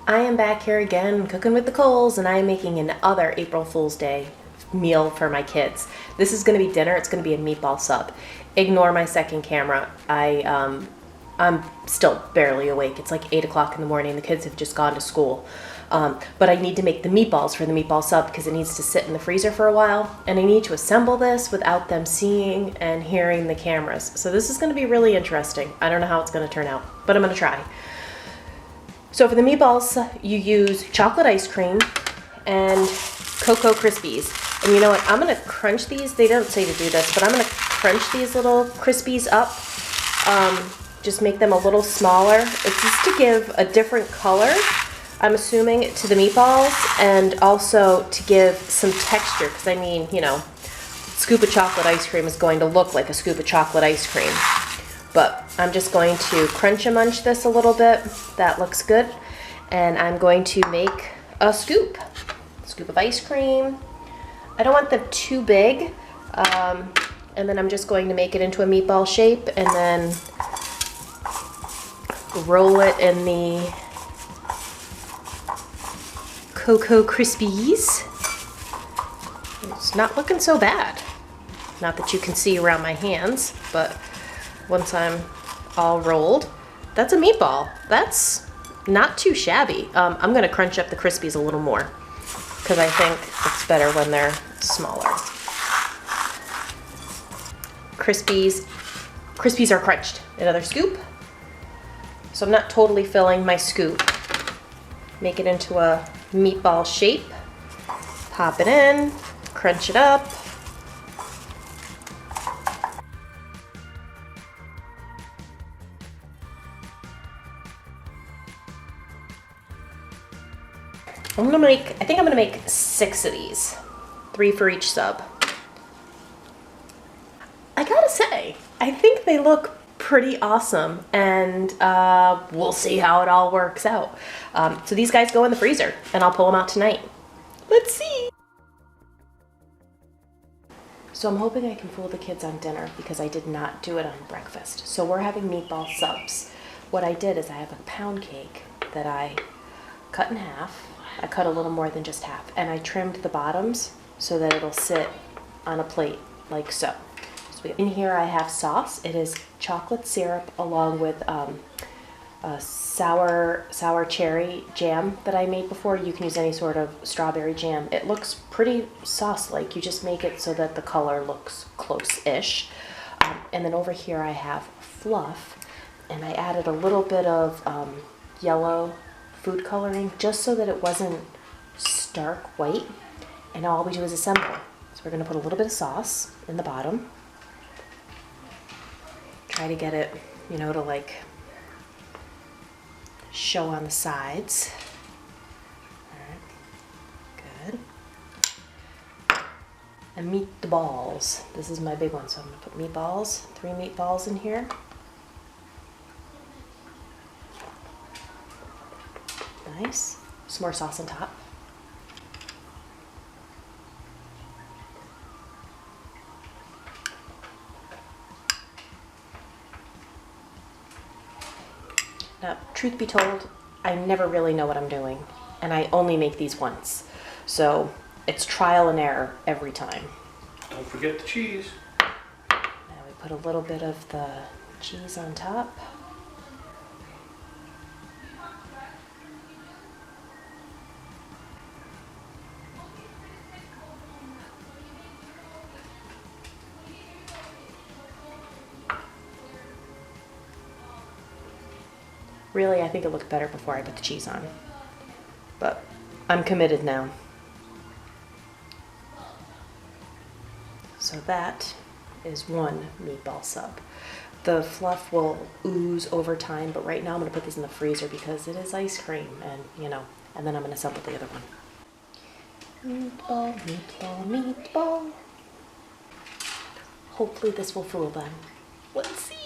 I am back here again cooking with the coals, and I am making another April Fool's Day meal for my kids. This is going to be dinner. It's going to be a meatball sub. Ignore my second camera. I'm still barely awake. It's like 8 o'clock in the morning. The kids have just gone to school. But I need to make the meatballs for the meatball sub because it needs to sit in the freezer for a while. And I need to assemble this without them seeing and hearing the cameras. So this is going to be really interesting. I don't know how it's going to turn out, but I'm going to try. So for the meatballs, you use chocolate ice cream and Cocoa Krispies. And you know what? I'm going to crunch these. They don't say to do this, but I'm going to crunch these little Krispies up. Just make them a little smaller. It's just to give a different color, I'm assuming, to the meatballs, and also to give some texture. Because I mean, you know, scoop of chocolate ice cream is going to look like a scoop of chocolate ice cream. But I'm just going to crunch and munch this a little bit. That looks good. And I'm going to make a scoop of ice cream. I don't want them too big. And then I'm just going to make it into a meatball shape and then roll it in the Cocoa Krispies. It's not looking so bad. Not that you can see around my hands, but once I'm all rolled, that's a meatball. That's not too shabby. I'm gonna crunch up the Krispies a little more because I think it's better when they're smaller. Krispies are crunched. Another scoop. So I'm not totally filling my scoop. Make it into a meatball shape. Pop it in, crunch it up. I think I'm gonna make 6 of these, 3 for each sub. I gotta say, I think they look pretty awesome, and we'll see how it all works out. So these guys go in the freezer, and I'll pull them out tonight. Let's see. So I'm hoping I can fool the kids on dinner because I did not do it on breakfast. So we're having meatball subs. What I did is I have a pound cake that I cut in half. I cut a little more than just half, and I trimmed the bottoms so that it'll sit on a plate like so. In here I have sauce. It is chocolate syrup along with a sour cherry jam that I made before. You can use any sort of strawberry jam. It looks pretty sauce-like. You just make it so that the color looks close-ish. And then over here I have fluff, and I added a little bit of yellow food coloring just so that it wasn't stark white. And all we do is assemble. So we're going to put a little bit of sauce in the bottom. Try to get it, you know, to like show on the sides. All right, good. And meatballs. This is my big one, so I'm gonna put meatballs, 3 meatballs in here. Nice. Some more sauce on top. Now, truth be told, I never really know what I'm doing, and I only make these once. So it's trial and error every time. Don't forget the cheese. Now we put a little bit of the cheese on top. Really, I think it looked better before I put the cheese on, but I'm committed now. So that is 1 meatball sub. The fluff will ooze over time, but right now I'm gonna put these in the freezer because it is ice cream, and you know, and then I'm gonna assemble the other one. Meatball, meatball, meatball. Hopefully this will fool them. Let's see.